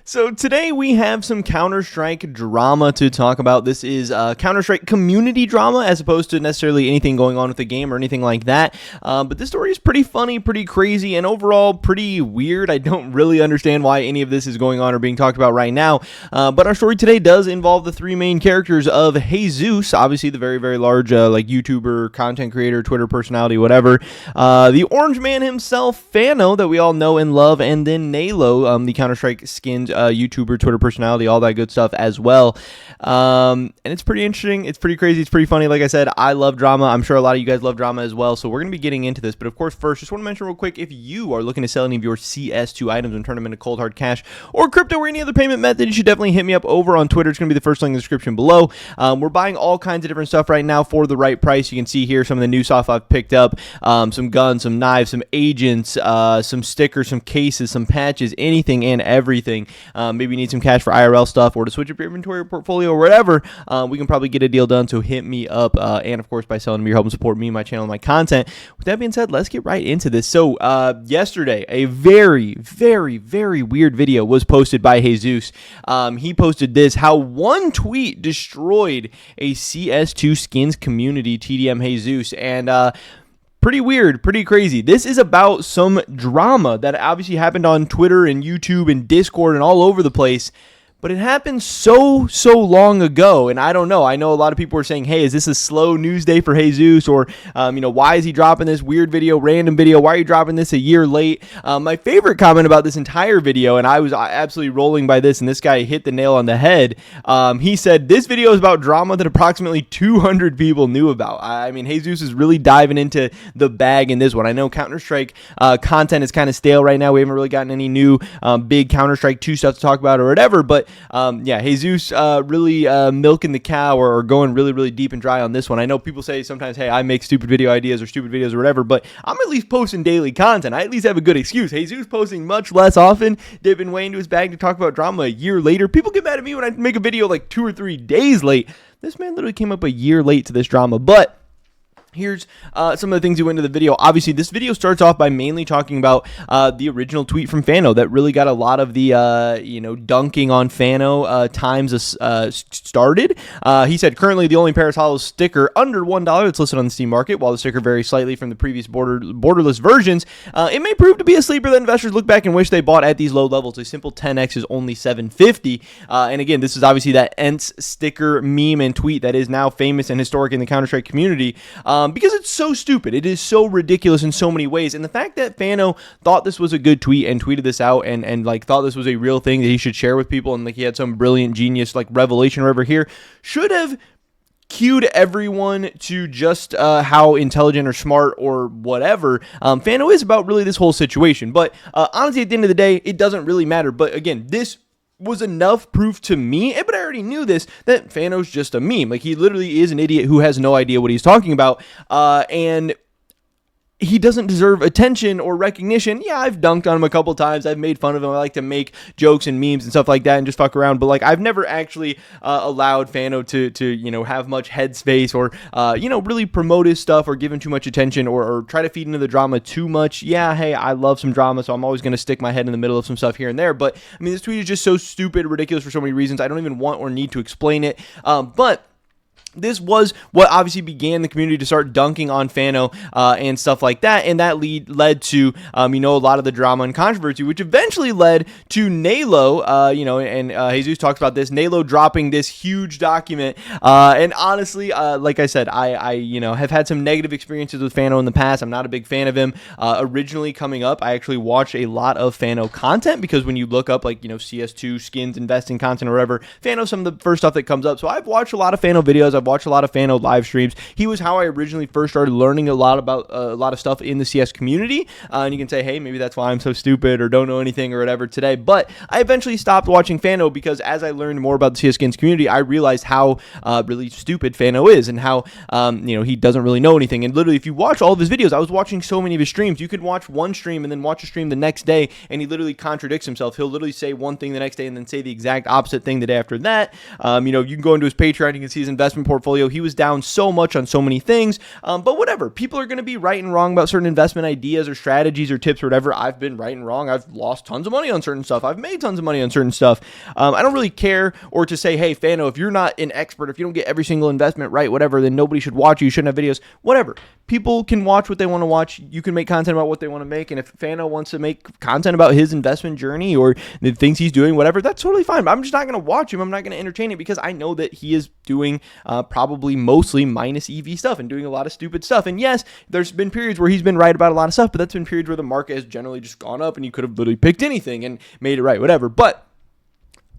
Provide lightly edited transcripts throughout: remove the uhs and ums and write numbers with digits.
So today we have some Counter-Strike drama to talk about. This is Counter-Strike community drama as opposed to necessarily anything going on with the game or anything like that. But this story is pretty funny, pretty crazy, and overall pretty weird. I don't really understand why any of this is going on or being talked about right now. But our story today does involve the three main characters of Jesus, obviously the very, very large YouTuber, content creator, Twitter personality, whatever. The Orange Man himself, Fano, that we all know and love, and then Nalo, the Counter-Strike skins YouTuber, Twitter personality, all that good stuff as well. And it's pretty interesting. It's pretty crazy. It's pretty funny. Like I said, I love drama. I'm sure a lot of you guys love drama as well. So we're going to be getting into this. But of course, first, just want to mention real quick, if you are looking to sell any of your CS2 items and turn them into cold hard cash or crypto or any other payment method, you should definitely hit me up over on Twitter. It's going to be the first link in the description below. We're buying all kinds of different stuff right now for the right price. You can see here some of the new stuff I've picked up. Some guns, some knives, some agents, some stickers, some cases, some patches, anything and everything. Maybe you need some cash for IRL stuff or to switch up your inventory or portfolio or whatever. We can probably get a deal done, so hit me up. And of course, by selling me, you're helping support me, my channel, and my content. With that being said, let's get right into this. So yesterday, a very, very, very weird video was posted by Jesus. He posted this: how one tweet destroyed a CS2 skins community, TDM Jesus. And pretty weird, pretty crazy. This is about some drama that obviously happened on Twitter and YouTube and Discord and all over the place. But it happened so long ago, and I don't know. I know a lot of people are saying, hey, is this a slow news day for Jesus? Or, why is he dropping this weird video, random video? Why are you dropping this a year late? My favorite comment about this entire video, and I was absolutely rolling by this, and this guy hit the nail on the head. He said, this video is about drama that approximately 200 people knew about. I mean, Jesus is really diving into the bag in this one. I know Counter-Strike content is kind of stale right now. We haven't really gotten any new big Counter-Strike 2 stuff to talk about or whatever, but Jesus really milking the cow or going really, really deep and dry on this one. I know people say sometimes, hey, I make stupid video ideas or stupid videos or whatever, but I'm at least posting daily content. I at least have a good excuse. Jesus posting much less often, dipping way into his bag to talk about drama a year later. People get mad at me when I make a video like 2 or 3 days late. This man literally came up a year late to this drama, but here's some of the things he went into the video. Obviously, this video starts off by mainly talking about the original tweet from Fano that really got a lot of the, dunking on Fano times started. He said, currently the only Paris Hollow sticker under $1 that's listed on the Steam market, while the sticker varies slightly from the previous borderless versions. It may prove to be a sleeper that investors look back and wish they bought at these low levels. A simple 10x is only $750. And again, this is obviously that ENTS sticker meme and tweet that is now famous and historic in the Counter-Strike community. Because it's so stupid. It is so ridiculous in so many ways. And the fact that Fano thought this was a good tweet and tweeted this out and thought this was a real thing that he should share with people and he had some brilliant genius revelation or whatever here should have cued everyone to just how intelligent or smart or whatever Fano is about really this whole situation. But honestly, at the end of the day, it doesn't really matter. But again, this was enough proof to me, but I already knew this, that Fano's just a meme. He literally is an idiot who has no idea what he's talking about, and he doesn't deserve attention or recognition. Yeah, I've dunked on him a couple times. I've made fun of him. I like to make jokes and memes and stuff like that and just fuck around. But I've never actually allowed Fano to have much headspace or really promote his stuff or give him too much attention or try to feed into the drama too much. Yeah, hey, I love some drama, so I'm always going to stick my head in the middle of some stuff here and there. But I mean, this tweet is just so stupid, ridiculous for so many reasons. I don't even want or need to explain it. But this was what obviously began the community to start dunking on Fano and stuff like that, and that led to a lot of the drama and controversy, which eventually led to Nalo, and Jesus talks about this, Nalo dropping this huge document, and honestly, like I said, I have had some negative experiences with Fano in the past. I'm not a big fan of him. Originally coming up, I actually watched a lot of Fano content because when you look up CS2 skins, investing content or whatever, Fano's some of the first stuff that comes up. So I've watched a lot of Fano videos. I've watched a lot of Fano live streams. He was how I originally first started learning a lot about a lot of stuff in the CS community. And you can say, hey, maybe that's why I'm so stupid or don't know anything or whatever today. But I eventually stopped watching Fano because as I learned more about the CS skins community, I realized how really stupid Fano is and how he doesn't really know anything. And literally, if you watch all of his videos, I was watching so many of his streams. You could watch one stream and then watch a stream the next day, and he literally contradicts himself. He'll literally say one thing the next day and then say the exact opposite thing the day after that. You can go into his Patreon, you can see his investment portfolio. He was down so much on so many things, but whatever. People are going to be right and wrong about certain investment ideas or strategies or tips or whatever. I've been right and wrong. I've lost tons of money on certain stuff. I've made tons of money on certain stuff. I don't really care or to say, hey, Fano, if you're not an expert, if you don't get every single investment right, whatever, then nobody should watch you. You shouldn't have videos, whatever. People can watch what they want to watch. You can make content about what they want to make. And if Fano wants to make content about his investment journey or the things he's doing, whatever, that's totally fine. But I'm just not going to watch him. I'm not going to entertain it because I know that he is doing probably mostly minus EV stuff and doing a lot of stupid stuff. And yes, there's been periods where he's been right about a lot of stuff, but that's been periods where the market has generally just gone up and you could have literally picked anything and made it right, whatever. But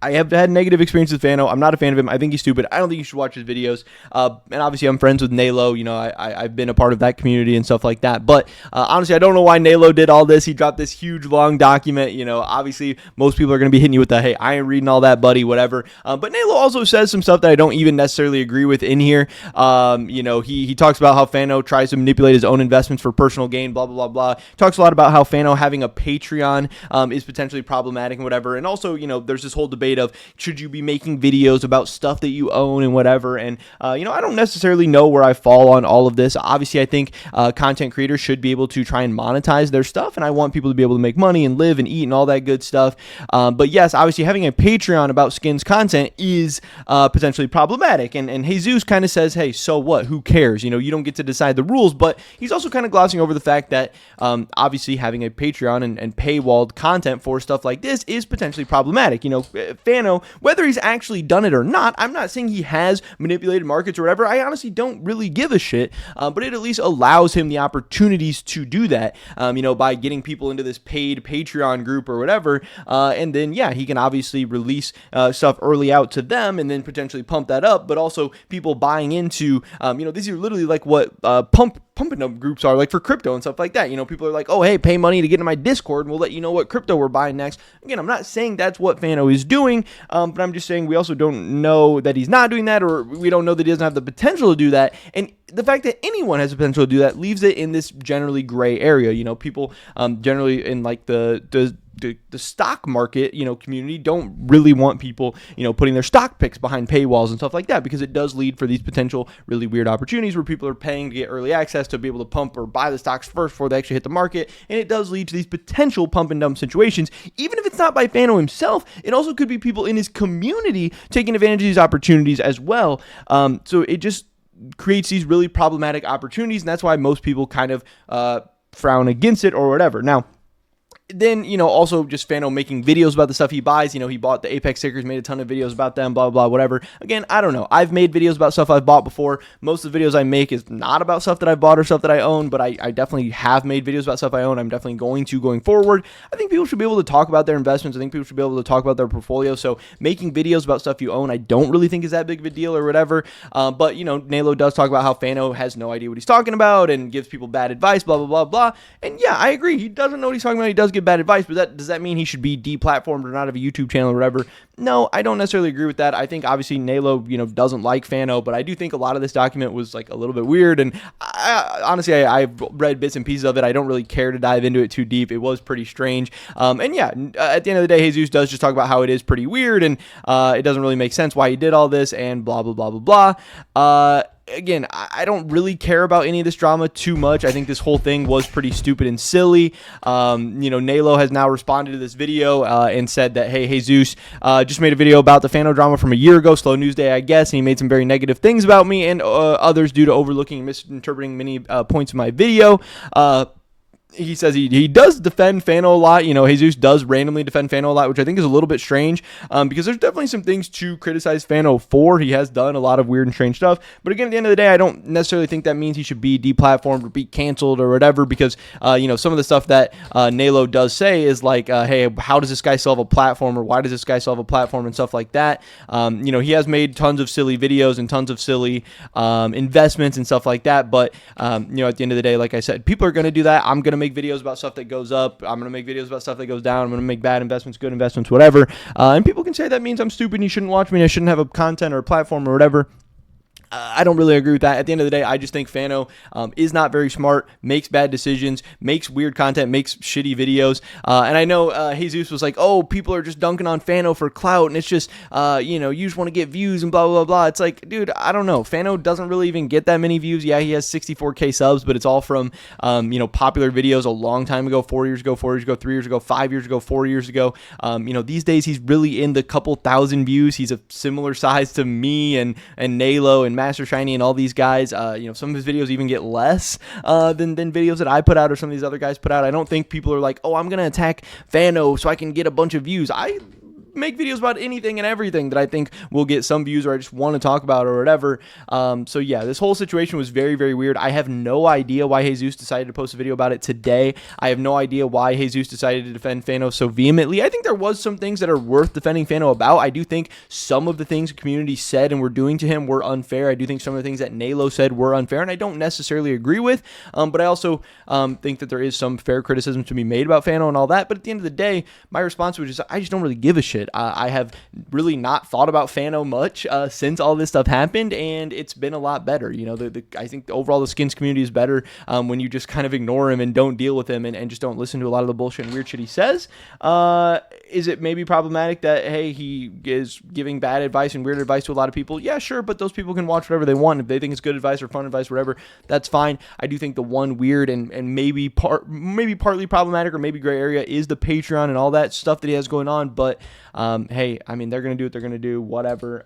I have had negative experiences with Fano. I'm not a fan of him. I think he's stupid. I don't think you should watch his videos. And obviously, I'm friends with Nalo. You know, I've been a part of that community and stuff like that. But honestly, I don't know why Nalo did all this. He dropped this huge, long document. You know, obviously, most people are going to be hitting you with the, hey, I ain't reading all that, buddy, whatever. But Nalo also says some stuff that I don't even necessarily agree with in here. You know, he talks about how Fano tries to manipulate his own investments for personal gain, blah, blah, blah, blah. Talks a lot about how Fano having a Patreon is potentially problematic and whatever. And also, you know, there's this whole debate of should you be making videos about stuff that you own and whatever. And, you know, I don't necessarily know where I fall on all of this. Obviously, I think content creators should be able to try and monetize their stuff. And I want people to be able to make money and live and eat and all that good stuff. But yes, obviously having a Patreon about skins content is potentially problematic. And Jesus kind of says, hey, so what? Who cares? You know, you don't get to decide the rules. But he's also kind of glossing over the fact that obviously having a Patreon and paywalled content for stuff like this is potentially problematic. You know, Fano, whether he's actually done it or not, I'm not saying he has manipulated markets or whatever. I honestly don't really give a shit, but it at least allows him the opportunities to do that, you know, by getting people into this paid Patreon group or whatever. And then, yeah, he can obviously release stuff early out to them and then potentially pump that up, but also people buying into, you know, these are literally like what pumping up groups are like for crypto and stuff like that. You know, people are like, oh, hey, pay money to get into my Discord and we'll let you know what crypto we're buying next. Again, I'm not saying that's what Fano is doing, but I'm just saying we also don't know that he's not doing that, or we don't know that he doesn't have the potential to do that. And the fact that anyone has the potential to do that leaves it in this generally gray area. You know, people generally in like the stock market, you know, community don't really want people, you know, putting their stock picks behind paywalls and stuff like that, because it does lead for these potential really weird opportunities where people are paying to get early access to be able to pump or buy the stocks first before they actually hit the market. And it does lead to these potential pump and dump situations. Even if it's not by Fano himself, it also could be people in his community taking advantage of these opportunities as well. So it just creates these really problematic opportunities. And that's why most people kind of frown against it or whatever. Now, then, you know, also just Fano making videos about the stuff he buys. You know, he bought the Apex stickers, made a ton of videos about them, blah, blah, blah, whatever. Again, I don't know. I've made videos about stuff I've bought before. Most of the videos I make is not about stuff that I bought or stuff that I own, but I definitely have made videos about stuff I own. I'm definitely going forward. I think people should be able to talk about their investments. I think people should be able to talk about their portfolio. So making videos about stuff you own, I don't really think is that big of a deal or whatever. But, you know, Nalo does talk about how Fano has no idea what he's talking about and gives people bad advice, blah, blah, blah, blah. And yeah, I agree. He doesn't know what he's talking about. He does give bad advice, but does that mean he should be deplatformed or not have a YouTube channel or whatever? No, I don't necessarily agree with that. I think obviously Nalo, you know, doesn't like Fano, but I do think a lot of this document was like a little bit weird. And honestly, I've read bits and pieces of it. I don't really care to dive into it too deep. It was pretty strange. And yeah, at the end of the day, Jesus does just talk about how it is pretty weird and it doesn't really make sense why he did all this and blah, blah, blah, blah, blah. Again, I don't really care about any of this drama too much. I think this whole thing was pretty stupid and silly. You know, Nalo has now responded to this video and said that, hey, Jesus just made a video about the Fano drama from a year ago, Slow News Day, I guess, and he made some very negative things about me and others due to overlooking and misinterpreting many points of my video. He says he does defend Fano a lot. You know, Jesus does randomly defend Fano a lot, which I think is a little bit strange because there's definitely some things to criticize Fano for. He has done a lot of weird and strange stuff. But again, at the end of the day, I don't necessarily think that means he should be deplatformed or be canceled or whatever because, you know, some of the stuff that Nalo does say is like, hey, how does this guy still have a platform or why does this guy still have a platform and stuff like that. You know, he has made tons of silly videos and tons of silly investments and stuff like that. But, you know, at the end of the day, like I said, people are going to do that. I'm going to make videos about stuff that goes up. I'm going to make videos about stuff that goes down. I'm going to make bad investments, good investments, whatever. And people can say that means I'm stupid and you shouldn't watch me and I shouldn't have a content or a platform or whatever. I don't really agree with that. At the end of the day, I just think Fano is not very smart, makes bad decisions, makes weird content, makes shitty videos. And I know Jesus was like, oh, people are just dunking on Fano for clout, and it's just, you just want to get views and blah, blah, blah. It's like, dude, I don't know. Fano doesn't really even get that many views. Yeah, he has 64K subs, but it's all from, popular videos a long time ago, 4 years ago, 4 years ago, 3 years ago, 5 years ago, 4 years ago. These days he's really in the couple thousand views. He's a similar size to me and Nalo and Master Shiny and all these guys. Some of his videos even get less than videos that I put out or some of these other guys put out. I don't think people are like, oh, I'm going to attack Fano so I can get a bunch of views. I make videos about anything and everything that I think will get some views or I just want to talk about or whatever. So yeah, this whole situation was very, very weird. I have no idea why Jesus decided to post a video about it today. I have no idea why Jesus decided to defend Fano so vehemently. I think there was some things that are worth defending Fano about. I do think some of the things the community said and were doing to him were unfair. I do think some of the things that Nalo said were unfair, and I don't necessarily agree with. But I also think that there is some fair criticism to be made about Fano and all that. But at the end of the day, my response was just, I just don't really give a shit. I have really not thought about Fano much since all this stuff happened, and it's been a lot better. I think overall the skins community is better when you just kind of ignore him and don't deal with him and just don't listen to a lot of the bullshit and weird shit he says. Is it maybe problematic that, hey, he is giving bad advice and weird advice to a lot of people? Yeah, sure, but those people can watch whatever they want. If they think it's good advice or fun advice, whatever, that's fine. I do think the one weird and maybe partly problematic or maybe gray area is the Patreon and all that stuff that he has going on, but hey, I mean, they're going to do what they're going to do, whatever.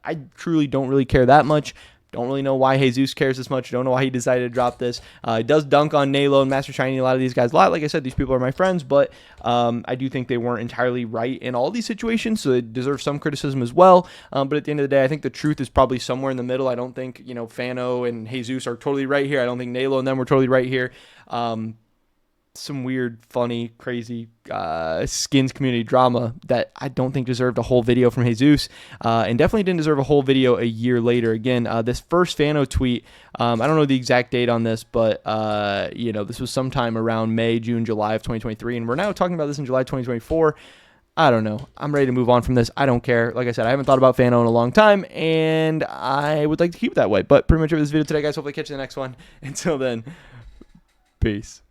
I truly don't really care that much. Don't really know why Jesus cares this much. Don't know why he decided to drop this. He does dunk on Nalo and Master Shiny, a lot of these guys a lot. Like I said, these people are my friends, but I do think they weren't entirely right in all these situations, so they deserve some criticism as well. But at the end of the day, I think the truth is probably somewhere in the middle. I don't think, Fano and Jesus are totally right here. I don't think Nalo and them were totally right here. Some weird, funny, crazy skins community drama that I don't think deserved a whole video from Jesus, and definitely didn't deserve a whole video a year later. Again, this first Fano tweet, I don't know the exact date on this, but this was sometime around May, June, July of 2023, and we're now talking about this in July 2024. I don't know. I'm ready to move on from this. I don't care. Like I said, I haven't thought about Fano in a long time, and I would like to keep it that way. But pretty much it was this video today, guys. Hopefully catch you in the next one. Until then, peace.